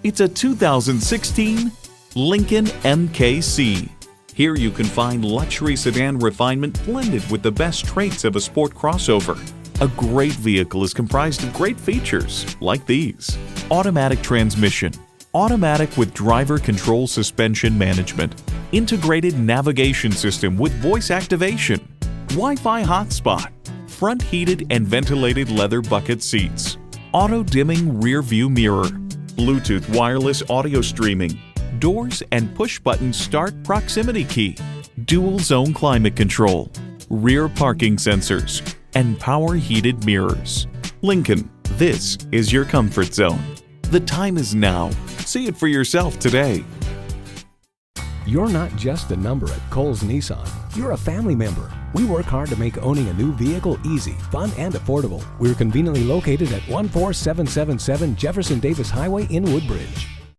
It's a 2016 Lincoln MKC. Here you can find luxury sedan refinement blended with the best traits of a sport crossover. A great vehicle is comprised of great features like these: automatic transmission, automatic with driver control suspension management, integrated navigation system with voice activation, Wi-Fi hotspot, front heated and ventilated leather bucket seats, auto-dimming rear view mirror, Bluetooth wireless audio streaming, doors and push-button start proximity key, dual zone climate control, rear parking sensors, and power heated mirrors. Lincoln, this is your comfort zone. The time is now. See it for yourself today. You're not just a number at Cowles Nissan. You're a family member. We work hard to make owning a new vehicle easy, fun, and affordable. We're conveniently located at 14777 Jefferson Davis Highway in Woodbridge.